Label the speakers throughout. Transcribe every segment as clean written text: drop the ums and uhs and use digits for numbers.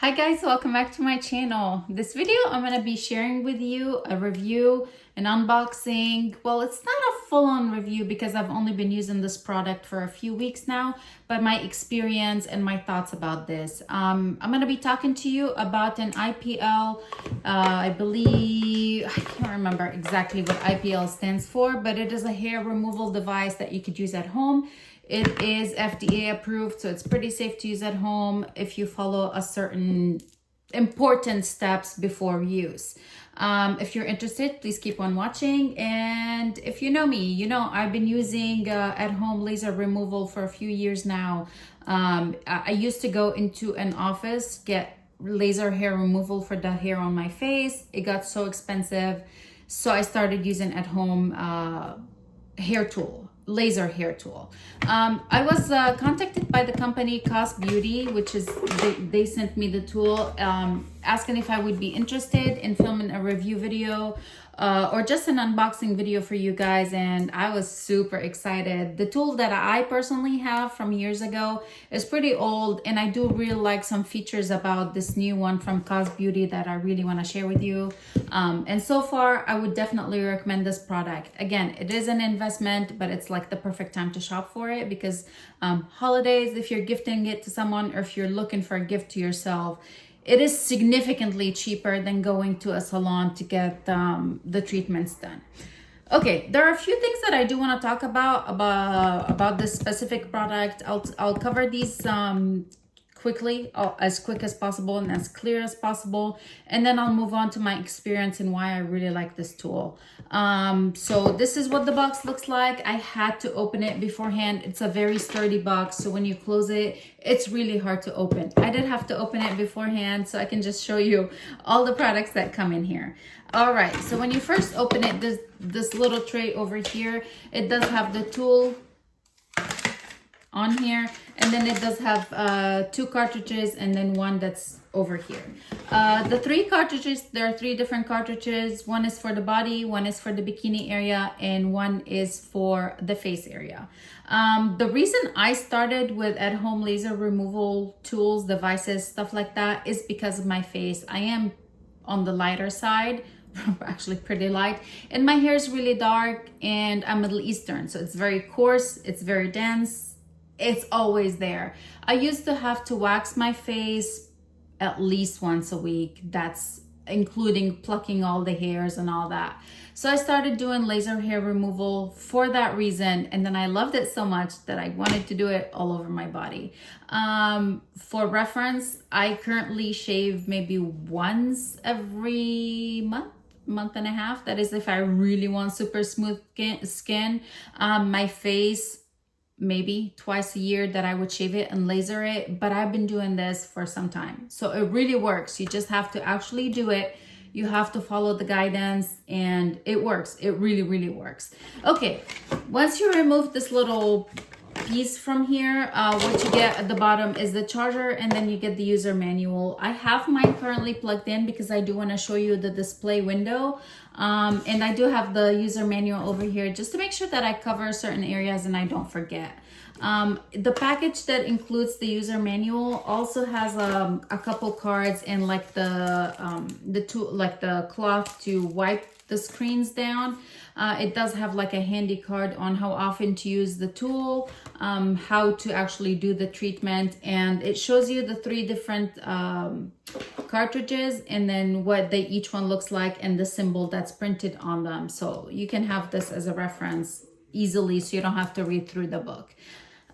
Speaker 1: Hi guys, welcome back to my channel. This video I'm going to be sharing with you a review, an unboxing. Well, it's not a full-on review because I've only been using this product for a few weeks now, but my experience and my thoughts about this. I'm going to be talking to you about an IPL. I believe, I can't remember exactly what IPL stands for, but it is a hair removal device that you could use at home. It is FDA approved, so it's pretty safe to use at home if you follow a certain important steps before use. If you're interested, please keep on watching. And if you know me, you know I've been using at-home laser removal for a few years now. I used to go into an office, get laser hair removal for the hair on my face. It got so expensive, so I started using at-home hair tool. Laser hair tool. I was contacted by the company COSBEAUTY, which is they sent me the tool, asking if I would be interested in filming a review video or just an unboxing video for you guys, and I was super excited. The tool that I personally have from years ago is pretty old, and I do really like some features about this new one from COSBEAUTY that I really want to share with you. And so far, I would definitely recommend this product. Again, it is an investment, but it's like the perfect time to shop for it because holidays, if you're gifting it to someone or if you're looking for a gift to yourself, it is significantly cheaper than going to a salon to get the treatments done. Okay, there are a few things that I do want to talk about this specific product. I'll cover these quickly, as quick as possible and as clear as possible, and then I'll move on to my experience and why I really like this tool. So this is what the box looks like. I had to open it beforehand. It's a very sturdy box, so when you close it, it's really hard to open. I did have to open it beforehand so I can just show you all the products that come in here. All right, so when you first open it, this little tray over here, it does have the tool on here, and then it does have two cartridges and then one that's over here. The three cartridges, there are three different cartridges. One is for the body, one is for the bikini area, and one is for the face area. The reason I started with at-home laser removal tools, devices, stuff like that is because of my face. I am on the lighter side, actually pretty light, and my hair is really dark, and I'm Middle Eastern, so it's very coarse, it's very dense. It's always there. I used to have to wax my face at least once a week. That's including plucking all the hairs and all that. So I started doing laser hair removal for that reason. And then I loved it so much that I wanted to do it all over my body. For reference, I currently shave maybe once every month and a half. That is if I really want super smooth skin. My face, maybe twice a year that I would shave it and laser it, but I've been doing this for some time. So it really works. You just have to actually do it. You have to follow the guidance and it works. It really, really works. Okay, once you remove this little piece from here, what you get at the bottom is the charger, and then you get the user manual. I have mine currently plugged in because I do want to show you the display window, and I do have the user manual over here just to make sure that I cover certain areas and I don't forget. The package that includes the user manual also has a couple cards and like the tool, like the cloth to wipe the screens down. It does have like a handy card on how often to use the tool, how to actually do the treatment, and it shows you the three different cartridges and then what each one looks like and the symbol that's printed on them. So you can have this as a reference easily so you don't have to read through the book.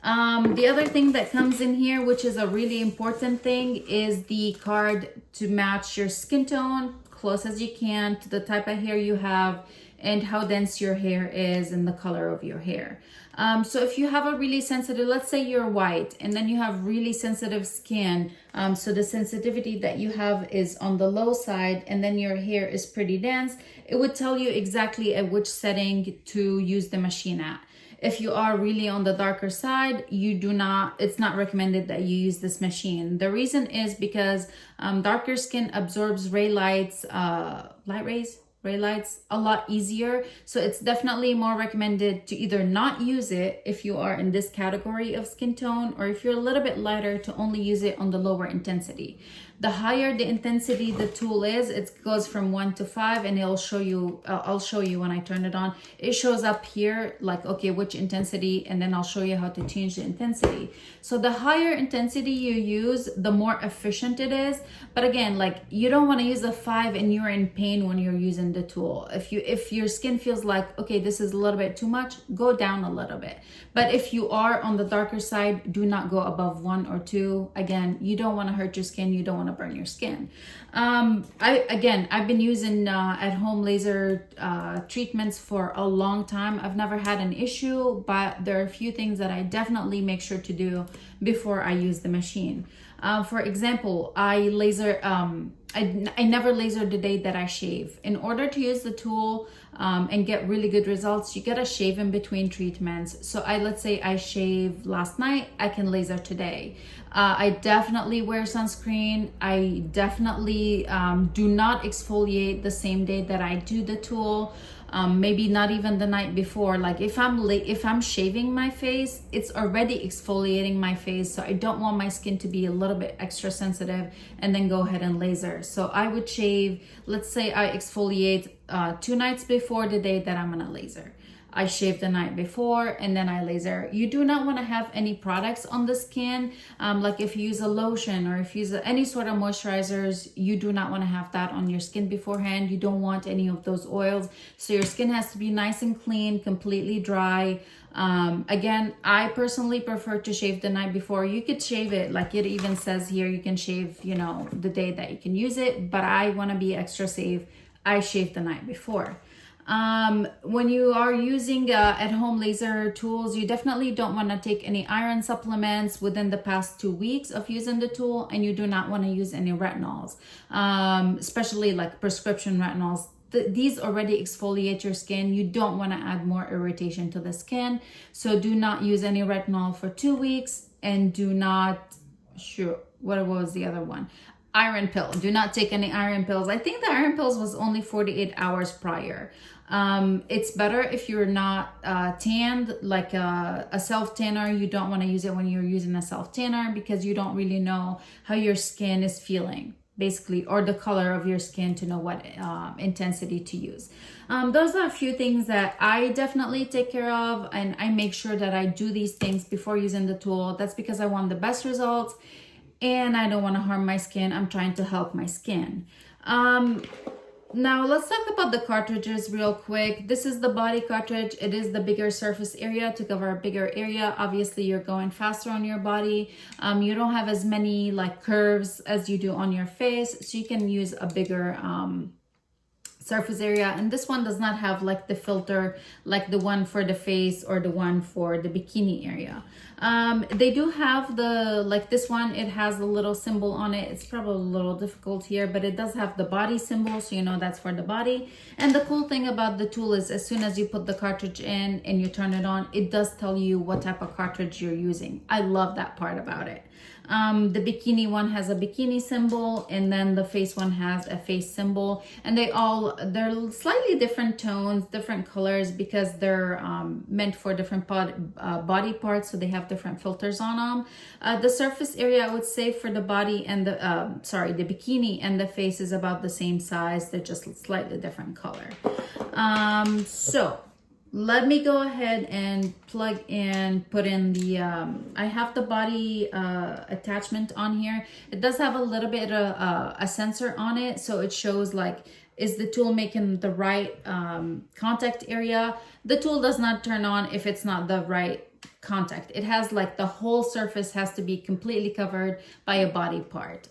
Speaker 1: The other thing that comes in here, which is a really important thing, is the card to match your skin tone close as you can to the type of hair you have and how dense your hair is and the color of your hair. So if you have a really sensitive, let's say you're white and then you have really sensitive skin, so the sensitivity that you have is on the low side and then your hair is pretty dense, it would tell you exactly at which setting to use the machine at. If you are really on the darker side, it's not recommended that you use this machine. The reason is because darker skin absorbs ray lights, ray lights a lot easier. So it's definitely more recommended to either not use it if you are in this category of skin tone, or if you're a little bit lighter, to only use it on the lower intensity. The higher the intensity the tool is, it goes from 1 to 5, and it'll show you, I'll show you when I turn it on. It shows up here like, okay, which intensity, and then I'll show you how to change the intensity. So the higher intensity you use, the more efficient it is. But again, like, you don't want to use a 5 and you're in pain when you're using the tool. If your skin feels like, okay, this is a little bit too much, go down a little bit. But if you are on the darker side, do not go above 1 or 2. Again, you don't want to hurt your skin, you don't want to burn your skin. I've been using at-home laser treatments for a long time. I've never had an issue, but there are a few things that I definitely make sure to do before I use the machine. For example, I never laser the day that I shave. In order to use the tool and get really good results, you gotta shave in between treatments. So let's say I shaved last night, I can laser today. I definitely wear sunscreen. I definitely do not exfoliate the same day that I do the tool. Maybe not even the night before. Like if I'm shaving my face, it's already exfoliating my face, so I don't want my skin to be a little bit extra sensitive and then go ahead and laser. So I would shave, let's say I exfoliate 2 nights before the day that I'm gonna laser. I shave the night before and then I laser. You do not want to have any products on the skin. Like if you use a lotion or if you use any sort of moisturizers, you do not want to have that on your skin beforehand. You don't want any of those oils. So your skin has to be nice and clean, completely dry. Again, I personally prefer to shave the night before. You could shave it, like it even says here, you can shave, the day that you can use it, but I want to be extra safe. I shave the night before. When you are using at-home laser tools, you definitely don't want to take any iron supplements within the past 2 weeks of using the tool, and you do not want to use any retinols, especially like prescription retinols. These already exfoliate your skin. You don't want to add more irritation to the skin. So do not use any retinol for 2 weeks, and do not, what was the other one? Iron pill. Do not take any iron pills. I think the iron pills was only 48 hours prior. It's better if you're not tanned, like a self-tanner. You don't want to use it when you're using a self-tanner because you don't really know how your skin is feeling, basically, or the color of your skin to know what intensity to use. Those are a few things that I definitely take care of, and I make sure that I do these things before using the tool. That's because I want the best results, and I don't want to harm my skin. I'm trying to help my skin. Now let's talk about the cartridges real quick. This is the body cartridge. It is the bigger surface area to cover a bigger area. Obviously, you're going faster on your body. You don't have as many like curves as you do on your face, so you can use a bigger surface area. And this one does not have like the filter like the one for the face or the one for the bikini area. They do have like this one, it has a little symbol on it. It's probably a little difficult here, but it does have the body symbol, so you know that's for the body. And the cool thing about the tool is as soon as you put the cartridge in and you turn it on, it does tell you what type of cartridge you're using. I love that part about it. The bikini one has a bikini symbol, and then the face one has a face symbol, and they're slightly different tones, different colors, because they're meant for different body parts, so they have different filters on them. The surface area, I would say, for the body and the bikini and the face is about the same size. They're just slightly different color. So let me go ahead and plug in, put in the, I have the body attachment on here. It does have a little bit of a sensor on it, so it shows like, is the tool making the right contact area? The tool does not turn on if it's not the right contact. It has like the whole surface has to be completely covered by a body part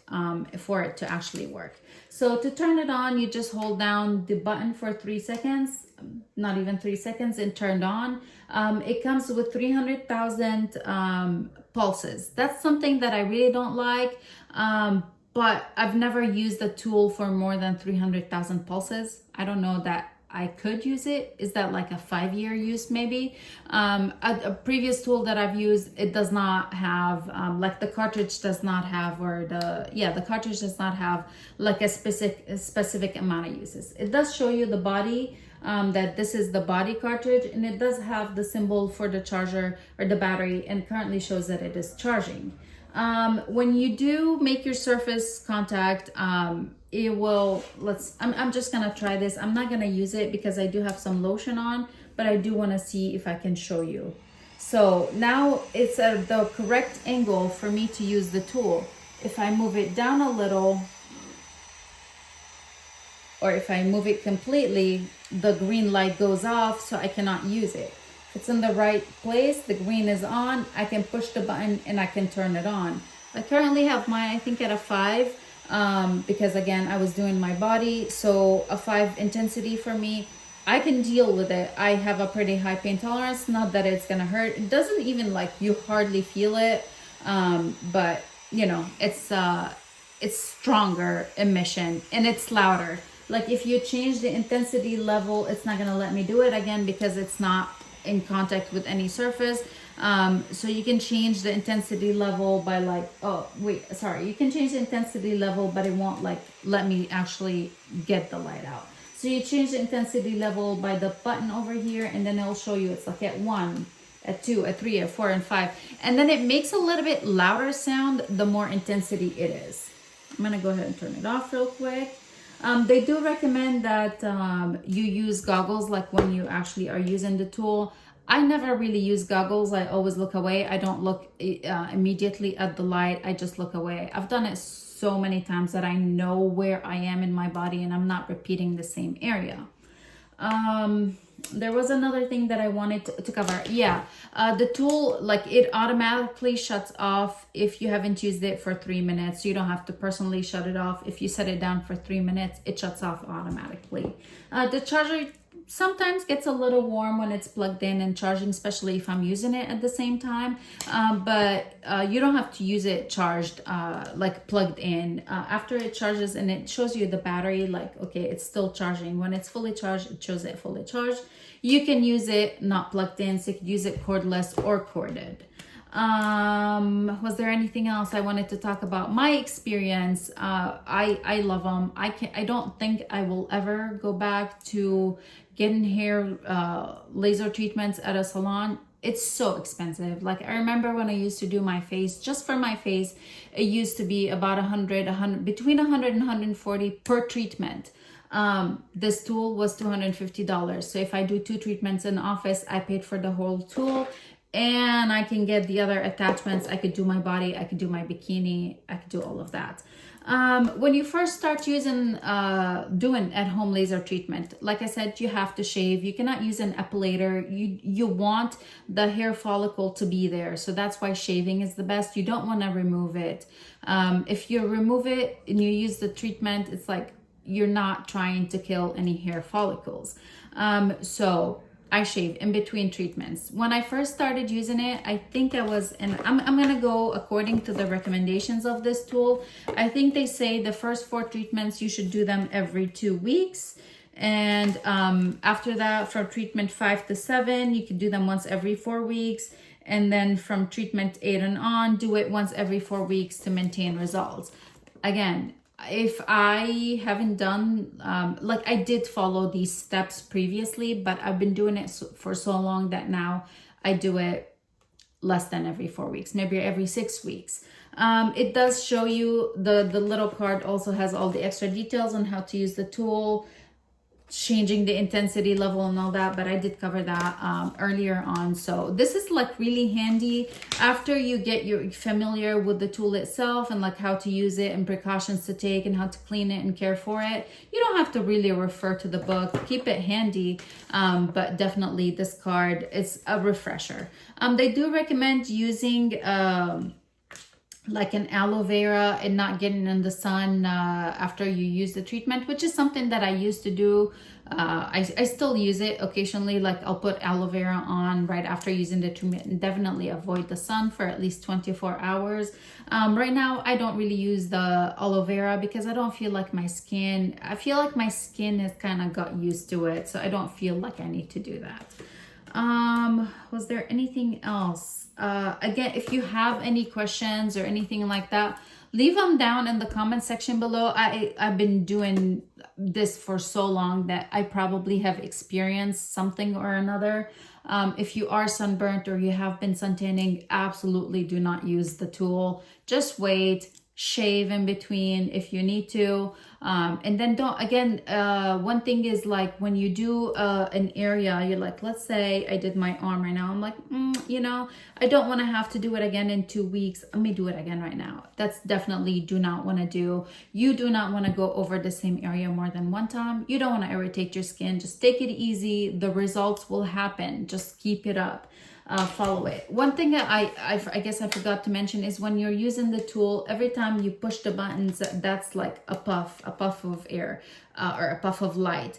Speaker 1: for it to actually work. So to turn it on, you just hold down the button for 3 seconds, not even 3 seconds, and turned on. It comes with 300,000 pulses. That's something that I really don't like, but I've never used the tool for more than 300,000 pulses. I don't know that I could use it. Is that like a 5-year use maybe? A previous tool that I've used, it does not have, like the cartridge does not have, or the cartridge does not have like a specific amount of uses. It does show you the body, that this is the body cartridge, and it does have the symbol for the charger or the battery, and currently shows that it is charging. When you do make your surface contact, it will, I'm just gonna try this. I'm not gonna use it because I do have some lotion on, but I do wanna see if I can show you. So now it's at the correct angle for me to use the tool. If I move it down a little, or if I move it completely, the green light goes off, so I cannot use it. If it's in the right place, the green is on, I can push the button and I can turn it on. I currently have mine, I think, at a 5, because again, I was doing my body, so a 5 intensity for me. I can deal with it. I have a pretty high pain tolerance, not that it's gonna hurt. It doesn't even, like, you hardly feel it, but you know, it's stronger emission and it's louder. Like, if you change the intensity level, it's not gonna let me do it again because it's not in contact with any surface. So you can change the intensity level by, like, you can change the intensity level, but it won't, like, let me actually get the light out. So you change the intensity level by the button over here, and then it'll show you it's like at 1, at 2, at 3, at 4, and 5. And then it makes a little bit louder sound the more intensity it is. I'm gonna go ahead and turn it off real quick. They do recommend that you use goggles, like when you actually are using the tool. I never really use goggles. I always look away. I don't look immediately at the light. I just look away. I've done it so many times that I know where I am in my body and I'm not repeating the same area. There was another thing that I wanted to cover. Yeah, the tool, like, it automatically shuts off if you haven't used it for 3 minutes. You don't have to personally shut it off. If you set it down for 3 minutes, it shuts off automatically. The charger sometimes gets a little warm when it's plugged in and charging, especially if I'm using it at the same time. But you don't have to use it charged, like plugged in. After it charges and it shows you the battery, like, okay, it's still charging. When it's fully charged, it shows it fully charged. You can use it not plugged in, so you can use it cordless or corded. Was there anything else I wanted to talk about? My experience, I love them. I don't think I will ever go back to getting hair laser treatments at a salon. It's so expensive. Like, I remember when I used to do my face, just for my face, it used to be about between 100 and 140 per treatment. This tool was $250. So if I do 2 treatments in the office, I paid for the whole tool. And I can get the other attachments. I could do my body, I could do my bikini, I could do all of that. When you first start using, doing at-home laser treatment, like I said, you have to shave. You cannot use an epilator. You want the hair follicle to be there. So that's why shaving is the best. You don't want to remove it. If you remove it and you use the treatment, it's like you're not trying to kill any hair follicles. So I shave in between treatments. When I first started using it, I think I was, and I'm gonna go according to the recommendations of this tool. I think they say the first 4 treatments, you should do them every 2 weeks. And after that, from treatment 5 to 7, you can do them once every 4 weeks. And then from treatment 8 and on, do it once every 4 weeks to maintain results. Again, if I haven't done, like, I did follow these steps previously, but I've been doing it for so long that now I do it less than every 4 weeks, maybe every 6 weeks. It does show you, the little card also has all the extra details on how to use the tool, changing the intensity level and all that, but I did cover that earlier on. So this is, like, really handy after you get familiar with the tool itself and, like, how to use it and precautions to take and how to clean it and care for it. You don't have to really refer to the book. Keep it handy, but definitely this card is a refresher. They do recommend using like an aloe vera and not getting in the sun after you use the treatment, which is something that I used to do. I still use it occasionally. Like, I'll put aloe vera on right after using the treatment and definitely avoid the sun for at least 24 hours. Right now, I don't really use the aloe vera because I don't feel like my skin, I feel like my skin has kind of got used to it. So I don't feel like I need to do that. Was there anything else? Again, if you have any questions or anything like that, Leave them down in the comment section below. I've been doing this for so long that I probably have experienced something or another. If you are sunburnt or you have been suntanning, absolutely do not use the tool. Just wait, shave in between if you need to, and then don't, again, one thing is, like, when you do an area, you're like, let's say I did my arm right now, I'm like, you know, I don't want to have to do it again in 2 weeks, let me do it again right now. That's definitely do not want to do. You do not want to go over the same area more than one time. You don't want to irritate your skin. Just take it easy, the results will happen. Just keep it up. Follow it. One thing that I guess I forgot to mention is when you're using the tool, every time you push the buttons, that's like a puff of air, or a puff of light.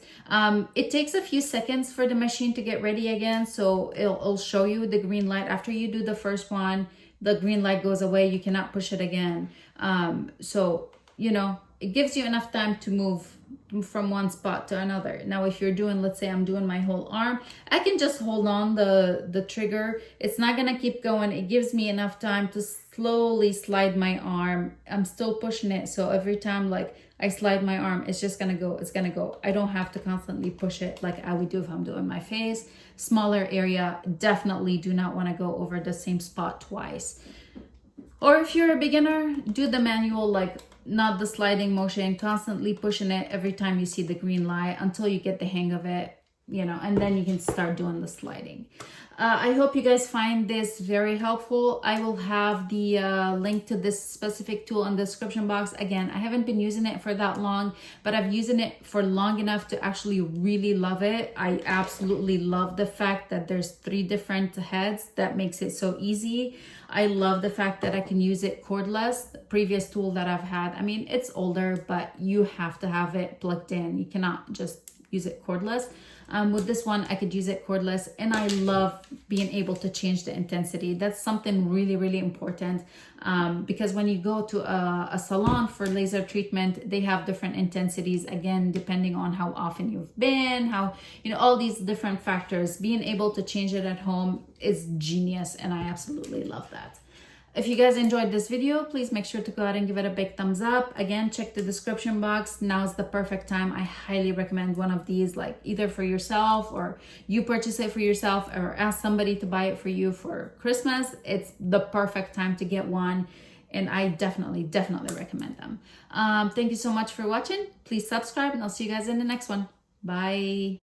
Speaker 1: It takes a few seconds for the machine to get ready again, so it'll show you the green light. After you do the first one, the green light goes away, you cannot push it again. So, you know, it gives you enough time to move from one spot to another. Now, if you're doing, let's say I'm doing my whole arm, I can just hold on the trigger. It's not gonna keep going. It gives me enough time to slowly slide my arm. I'm still pushing it, so every time like I slide my arm, it's just gonna go, it's gonna go. I don't have to constantly push it like I would do if I'm doing my face. Smaller area, definitely do not want to go over the same spot twice. Or if you're a beginner, do the manual, like not the sliding motion, constantly pushing it every time you see the green light until you get the hang of it, you know, and then you can start doing the sliding. I hope you guys find this very helpful. I will have the link to this specific tool in the description box. Again, I haven't been using it for that long, but I've used it for long enough to actually really love it. I absolutely love the fact that there's 3 different heads. That makes it so easy. I love the fact that I can use it cordless. The previous tool that I've had, I mean, it's older, but you have to have it plugged in. You cannot just use it cordless. With this one, I could use it cordless, and I love being able to change the intensity. That's something really, really important, because when you go to a salon for laser treatment, they have different intensities, again, depending on how often you've been, how, you know, all these different factors. Being able to change it at home is genius, and I absolutely love that. If you guys enjoyed this video, please make sure to go ahead and give it a big thumbs up. Again, check the description box. Now is the perfect time. I highly recommend one of these, like either for yourself or you purchase it for yourself or ask somebody to buy it for you for Christmas. It's the perfect time to get one, and I definitely recommend them. Thank you so much for watching. Please subscribe, and I'll see you guys in the next one. Bye.